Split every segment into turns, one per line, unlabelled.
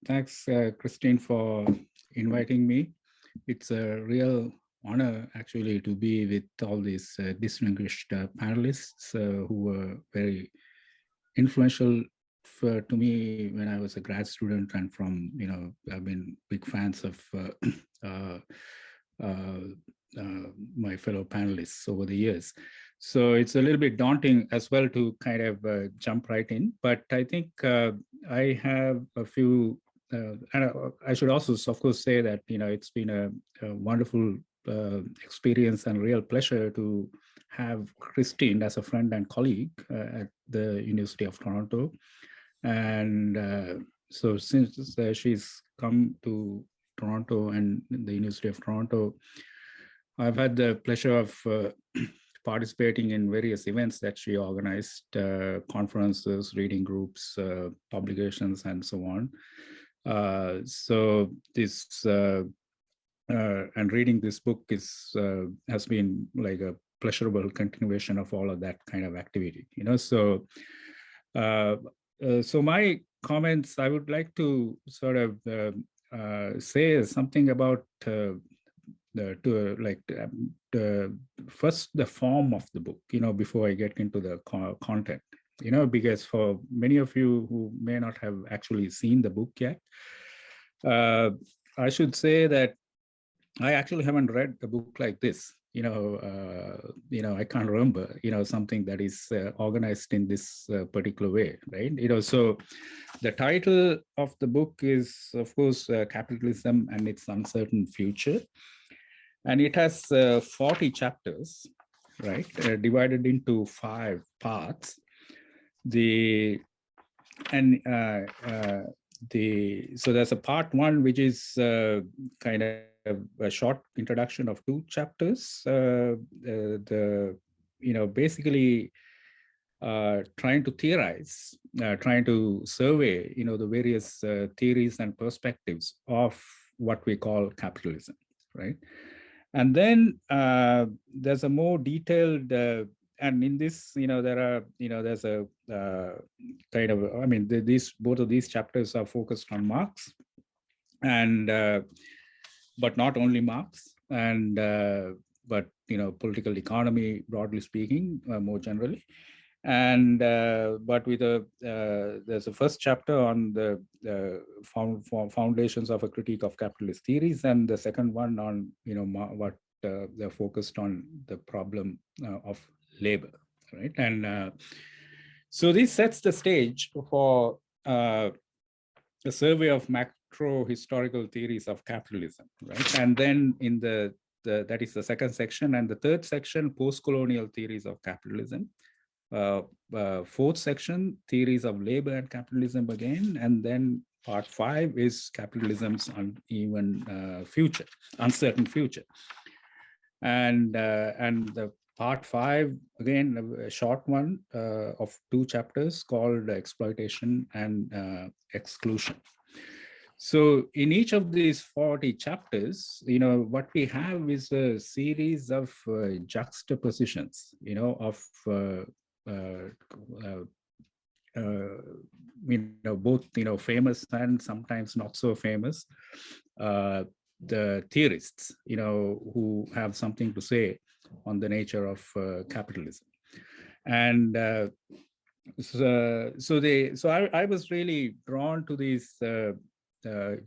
Thanks, Christine, for inviting me. It's a real honor, actually, to be with all these distinguished panelists who were very influential to me when I was a grad student, and I've been big fans of uh, uh, my fellow panelists over the years. So it's a little bit daunting as well to kind of jump right in, but I think I have a few, and I should also, of course, say that, it's been a wonderful experience and real pleasure to have Christine as a friend and colleague at the University of Toronto. And so since she's come to Toronto and the University of Toronto, I've had the pleasure of participating in various events that she organized, conferences, reading groups, publications, and so on. So this and reading this book has been like a pleasurable continuation of all of that kind of activity. So my comments, I would like to sort of say something about first the form of the book, before I get into the content, because for many of you who may not have actually seen the book yet, I should say that I actually haven't read a book like this. I can't remember, something that is organized in this particular way, right? So the title of the book is, of course, Capitalism and Its Uncertain Future. And it has 40 chapters, right, divided into 5 parts. So there's a part 1, which is kind of a short introduction of 2 chapters. Basically trying to theorize, trying to survey, the various theories and perspectives of what we call capitalism, right? And then there's a more detailed, and in this, there are, there's a kind of, both of these chapters are focused on Marx, and but not only Marx, and but political economy, broadly speaking, more generally. And but with there's a first chapter on the foundations of a critique of capitalist theories, and the second one on what they're focused on, the problem of labor, right? And so this sets the stage for a survey of macro historical theories of capitalism, right? And then in that is the second section, and the third section, post-colonial theories of capitalism. Fourth section, theories of labor and capitalism again, and then part 5 is capitalism's uneven future, uncertain future. And the part 5, again, a short one of 2 chapters called Exploitation and Exclusion. So in each of these 40 chapters, what we have is a series of juxtapositions, of both famous and sometimes not so famous the theorists who have something to say on the nature of capitalism. And so I was really drawn to these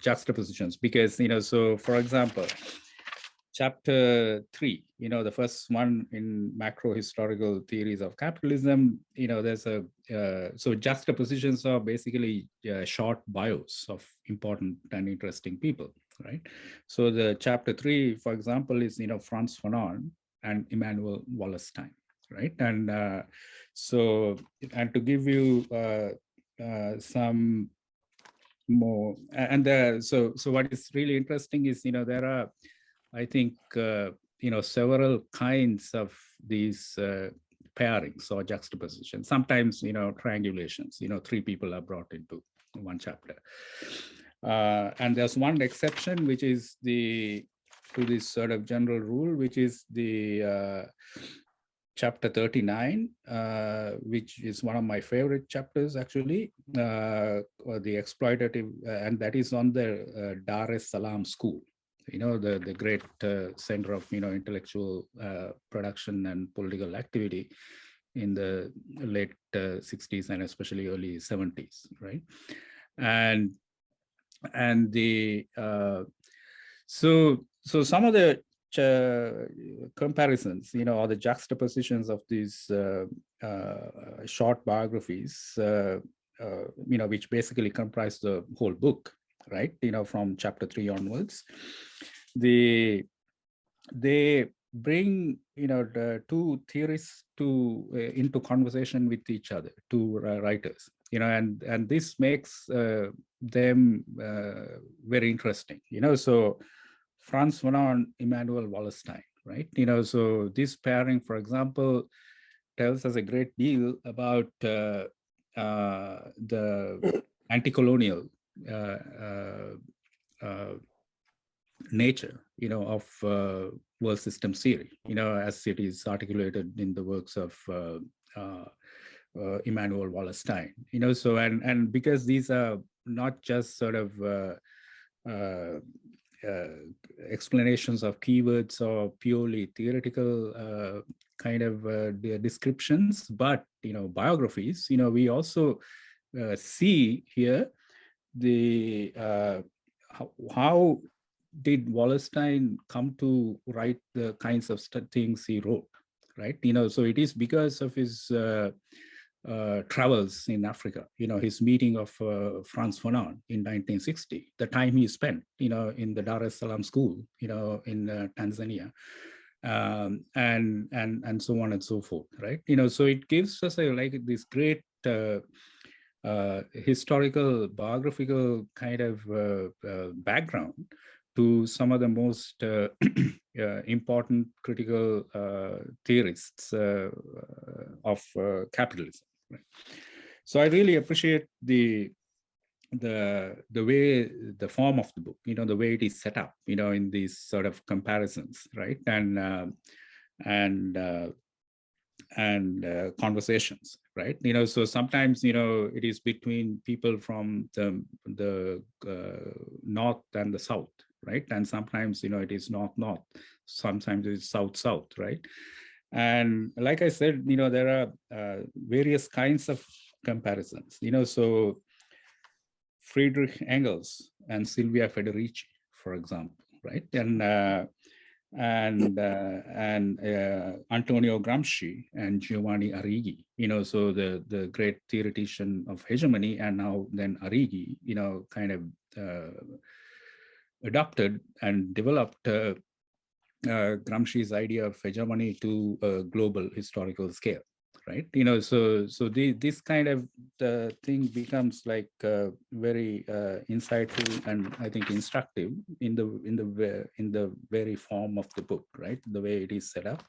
juxtapositions because so for example, chapter 3, the first one in macro historical theories of capitalism, there's a, so juxtapositions are basically short bios of important and interesting people, right? So the chapter 3, for example, is, Frantz Fanon and Immanuel Wallerstein, right? And so, and to give you some more, and so what is really interesting is, there are, I think, several kinds of these pairings or juxtapositions, sometimes, triangulations, 3 people are brought into one chapter. And there's one exception, which is to this sort of general rule, which is the chapter 39, which is one of my favorite chapters, actually, the exploitative, and that is on the Dar es Salaam school, the great center of, intellectual production and political activity in the late 60s and especially early 70s, right? And the so some of the comparisons, or the juxtapositions of these short biographies, which basically comprise the whole book, right? From chapter 3 onwards, they bring, the two theorists into conversation with each other, two writers, and this makes them very interesting, so Franz Fanon, Immanuel Wallerstein, right? So this pairing, for example, tells us a great deal about the anti-colonial nature, of world system theory, as it is articulated in the works of Immanuel Wallerstein, so and because these are not just sort of explanations of keywords or purely theoretical kind of descriptions, but biographies. We also see here the how did Wallerstein come to write the kinds of things he wrote, right? So it is because of his travels in Africa, his meeting of Franz Fanon in 1960, the time he spent, in the Dar es Salaam school, in Tanzania, and so on and so forth, right? So it gives us this great historical, biographical kind of background to some of the most important critical theorists of capitalism. Right? So I really appreciate the way, the form of the book, the way it is set up, in these sort of comparisons, right? And conversations, right? So sometimes, it is between people from the north and the south, right? And sometimes, it is north, sometimes it's south, right? And like I said, there are various kinds of comparisons, so Friedrich Engels and Silvia Federici, for example, right? And Antonio Gramsci and Giovanni Arrighi, so the great theoretician of hegemony, and now then Arrighi, kind of adopted and developed Gramsci's idea of hegemony to a global historical scale, right? So this kind of thing becomes like very insightful and I think instructive in the very form of the book, right? The way it is set up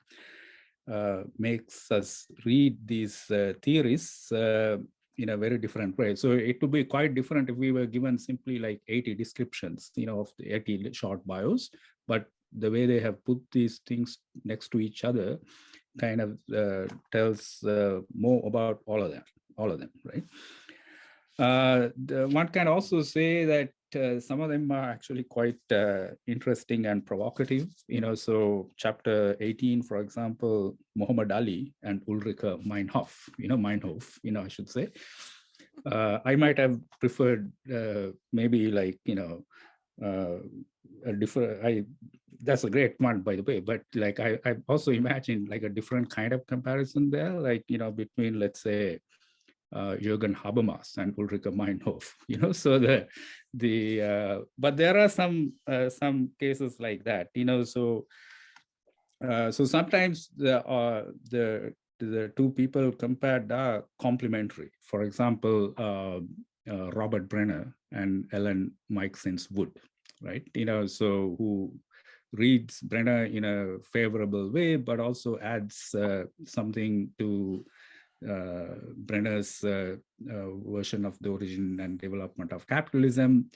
makes us read these theories in a very different way. So it would be quite different if we were given simply like 80 descriptions, of the 80 short bios, but the way they have put these things next to each other kind of tells more about all of them, right? One can also say that some of them are actually quite interesting and provocative. So chapter 18, for example, Muhammad Ali and Ulrike Meinhof, I should say. I might have preferred maybe like, a different, that's a great one, by the way, but like I also imagined like a different kind of comparison there, like, between, let's say, Jürgen Habermas and Ulrike Meinhof, so but there are some cases like that, so sometimes the two people compared are complementary. For example, Robert Brenner and Ellen Meiksins Wood, right? So who reads Brenner in a favorable way, but also adds something to Brenner's version of the origin and development of capitalism.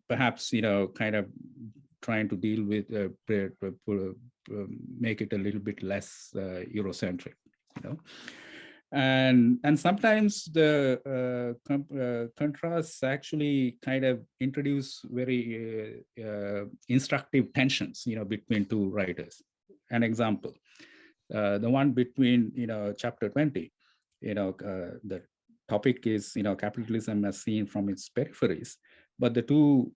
Perhaps, kind of trying to deal with make it a little bit less Eurocentric, you know. And sometimes the contrasts actually kind of introduce very instructive tensions, you know, between two writers. An example, the one between, you know, chapter 20, you know, the topic is, you know, capitalism as seen from its peripheries. But the two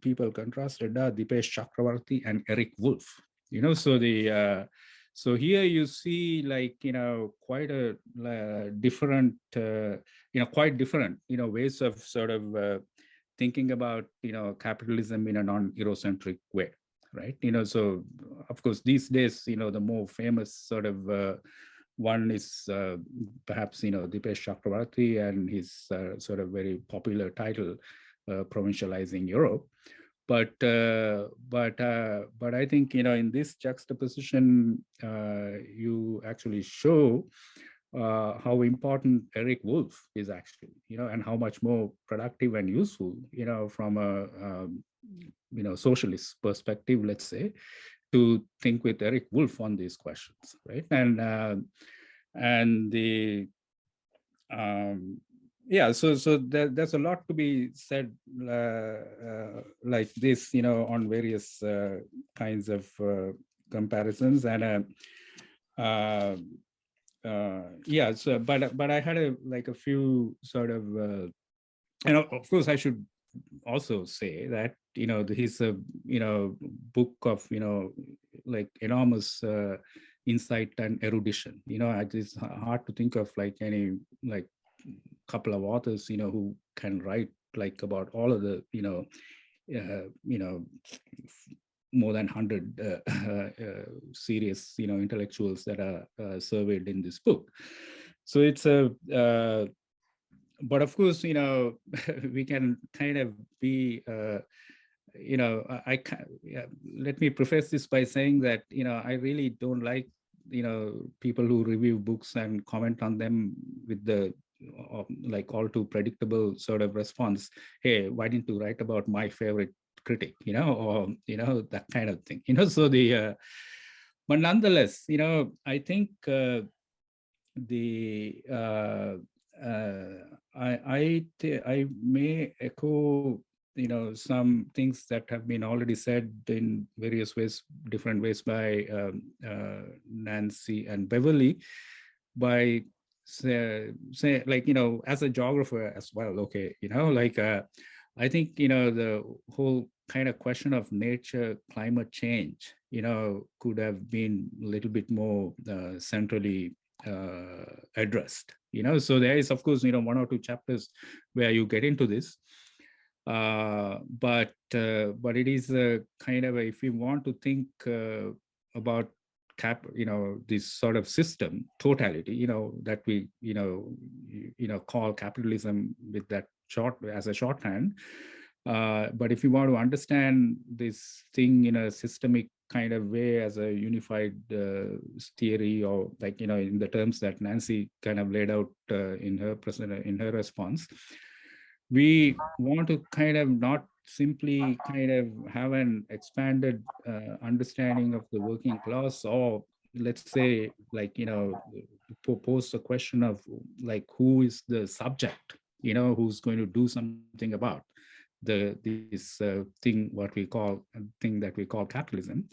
people contrasted are Dipesh Chakravarti and Eric Wolf. You know, so here you see, like, you know, quite a different, quite different, you know, ways of sort of thinking about, you know, capitalism in a non-Eurocentric way, right? You know, so of course these days, you know, the more famous sort of one is perhaps, you know, Dipesh Chakravarti and his sort of very popular title, Provincializing Europe. But I think, you know, in this juxtaposition, you actually show how important Eric Wolf is actually, you know, and how much more productive and useful, you know, from a you know, socialist perspective, let's say, to think with Eric Wolf on these questions, right? And the yeah, so there's a lot to be said like this, you know, on various kinds of comparisons. And yeah, so but I had a few sort of and of course I should also say that, you know, he's a, you know, book of, you know, like enormous insight and erudition. You know, it's hard to think of like any like couple of authors, you know, who can write like about all of the, you know, more than 100 serious, you know, intellectuals that are surveyed in this book. So it's a but of course, you know, we can kind of be you know, I can, yeah, let me preface this by saying that, you know, I really don't like, you know, people who review books and comment on them with the like all too predictable sort of response, hey, why didn't you write about my favorite critic, you know, or, you know, that kind of thing, you know. So but nonetheless, you know, I think the I may echo, you know, some things that have been already said in various ways, different ways by Nancy and Beverly, by say like, you know, as a geographer as well, okay, you know, like I think, you know, the whole kind of question of nature climate change, you know, could have been a little bit more centrally addressed, you know. So there is, of course, you know, one or two chapters where you get into this, but it is a kind of a, if you want to think about you know, this sort of system totality, you know, that we, you know, call capitalism with that short as a shorthand. But if you want to understand this thing in a systemic kind of way as a unified theory, or like, you know, in the terms that Nancy kind of laid out in her response, we want to kind of not simply kind of have an expanded understanding of the working class, or let's say, like, you know, pose the question of like, who is the subject, you know, who's going to do something about this thing, what we call thing that we call capitalism.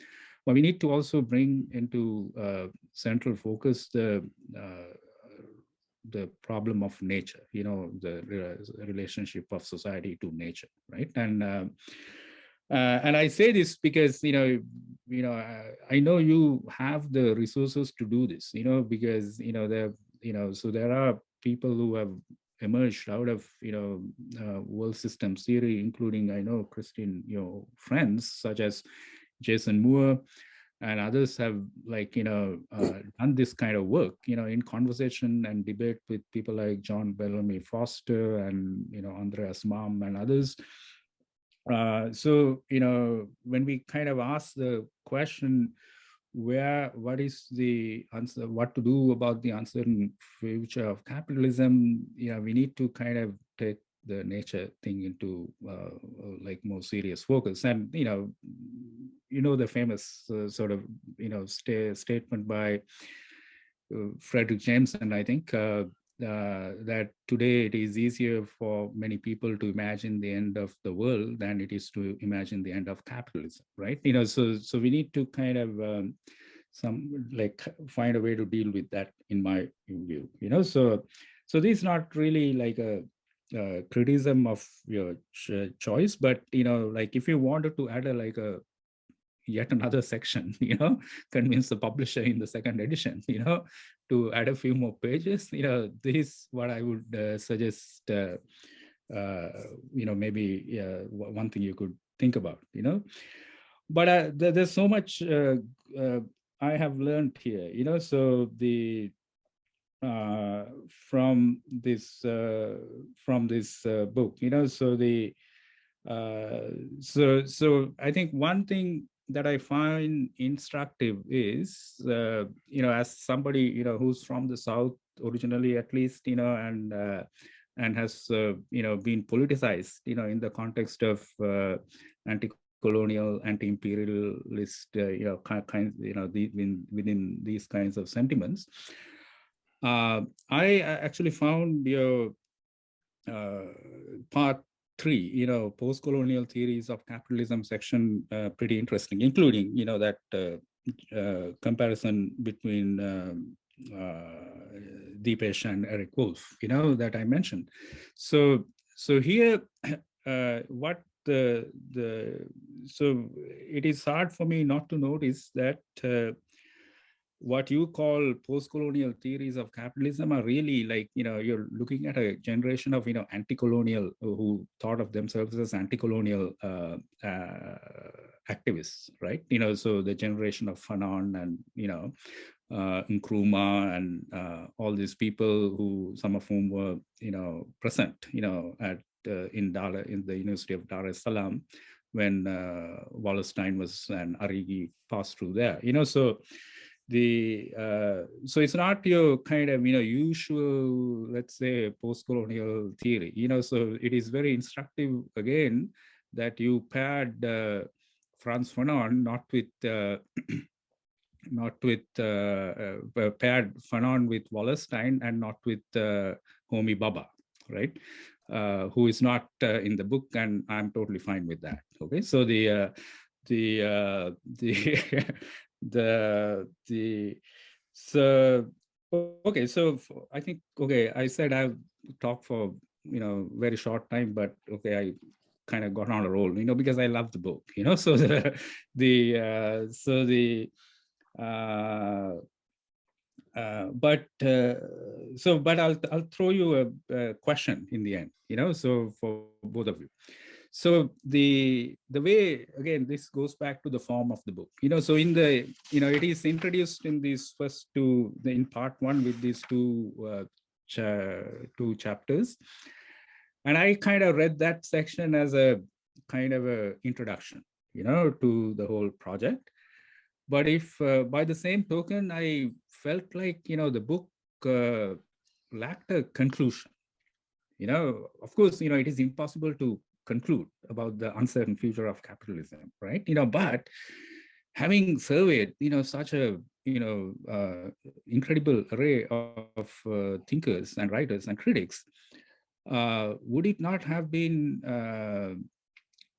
But we need to also bring into central focus the problem of nature, you know, the relationship of society to nature, right? And I say this because, you know, I know you have the resources to do this, you know, because, you know, so there are people who have emerged out of, you know, world system theory, including, I know, Christian, you know, friends such as Jason Moore and others have, like, you know, done this kind of work, you know, in conversation and debate with people like John Bellamy Foster and, you know, Andreas Malm and others. So, you know, when we kind of ask the question, what is the answer, what to do about the uncertain future of capitalism, you know, we need to kind of take the nature thing into like more serious focus. And, you know, the famous sort of, statement by Frederick Jameson, I think, that today it is easier for many people to imagine the end of the world than it is to imagine the end of capitalism, right? So we need to kind of find a way to deal with that, in my view. So this is not really like a criticism of your choice, but like if you wanted to add yet another section, convince the publisher in the second edition, to add a few more pages, this is what I would suggest, maybe one thing you could think about, but there's so much I have learned here, so the from this book, so the so I think one thing that I find instructive is, as somebody, who's from the South originally, at least, and has, been politicized, in the context of anti-colonial, anti-imperialist, within these kinds of sentiments. I actually found your part 3, post-colonial theories of capitalism section pretty interesting, including, that comparison between Deepesh and Eric Wolf, that I mentioned. So here, so it is hard for me not to notice that what you call post-colonial theories of capitalism are really like, you're looking at a generation of, anti-colonial, who thought of themselves as anti-colonial activists, right? So the generation of Fanon and, Nkrumah and all these people who, some of whom were, present, at in the University of Dar es Salaam when Wallerstein was and Arrighi passed through there, so so it's not your kind of usual, let's say, post-colonial theory, so it is very instructive again that you paired Frantz Fanon not with paired Fanon with Wallerstein and not with Homi Bhabha, right? Who is not in the book, and I'm totally fine with that. Okay, so so okay, so I think, okay, I said I've talked for very short time, but okay, I kind of got on a roll, because I love the book, so but I'll throw you a question in the end, so for both of you. So the way, again, this goes back to the form of the book, so in the, it is introduced in these first two, in part 1 with these two chapters. And I kind of read that section as a kind of a introduction, to the whole project. But if by the same token, I felt like, the book lacked a conclusion. Of course, it is impossible to conclude about the uncertain future of capitalism, right? But having surveyed, such a, incredible array of thinkers and writers and critics, would it not have been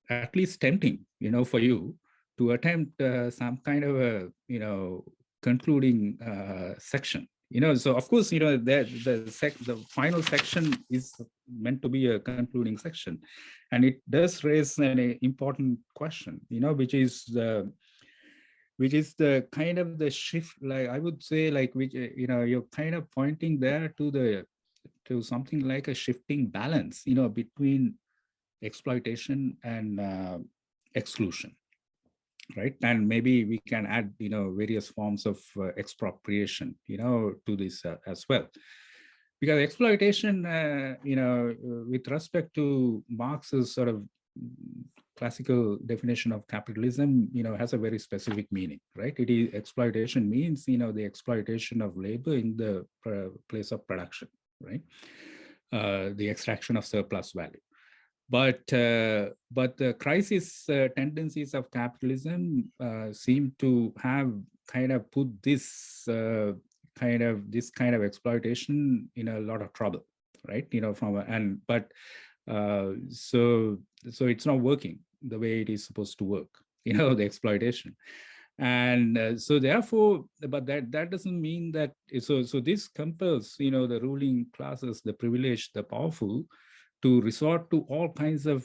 at least tempting, for you to attempt some kind of a, concluding section? So of course, the final section is meant to be a concluding section, and it does raise an important question, which is the kind of the shift, like I would say, like, which you're kind of pointing there to something like a shifting balance, between exploitation and exclusion. Right, and maybe we can add, various forms of expropriation, to this as well, because exploitation, with respect to Marx's sort of classical definition of capitalism, has a very specific meaning, right? It is, exploitation means, the exploitation of labor in the place of production, right? The extraction of surplus value. but the crisis tendencies of capitalism seem to have kind of put this kind of exploitation in a lot of trouble, right? So it's not working the way it is supposed to work, the exploitation. And so therefore, but that doesn't mean that, so this compels, the ruling classes, the privileged, the powerful, to resort to all kinds of,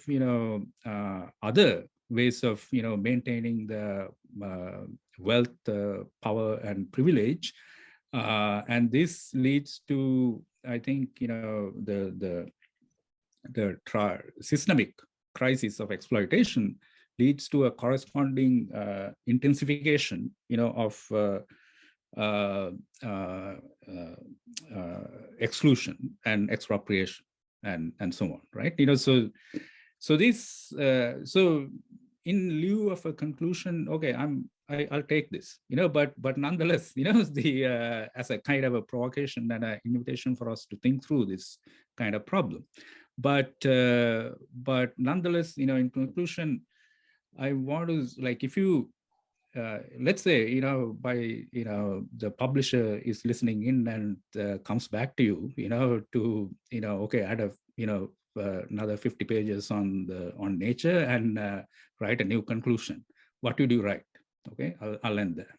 other ways of, maintaining the wealth, power, and privilege. And this leads to, I think, the systemic crisis of exploitation leads to a corresponding intensification, of uh, uh, exclusion and expropriation and so on, right? So in lieu of a conclusion, okay, I'll take this, but nonetheless, as a kind of a provocation and an invitation for us to think through this kind of problem. But nonetheless, in conclusion, I want to, like, if you let's say, by, the publisher is listening in and comes back to you, okay, add a, another 50 pages on nature and write a new conclusion. What would you write? Okay, I'll end there.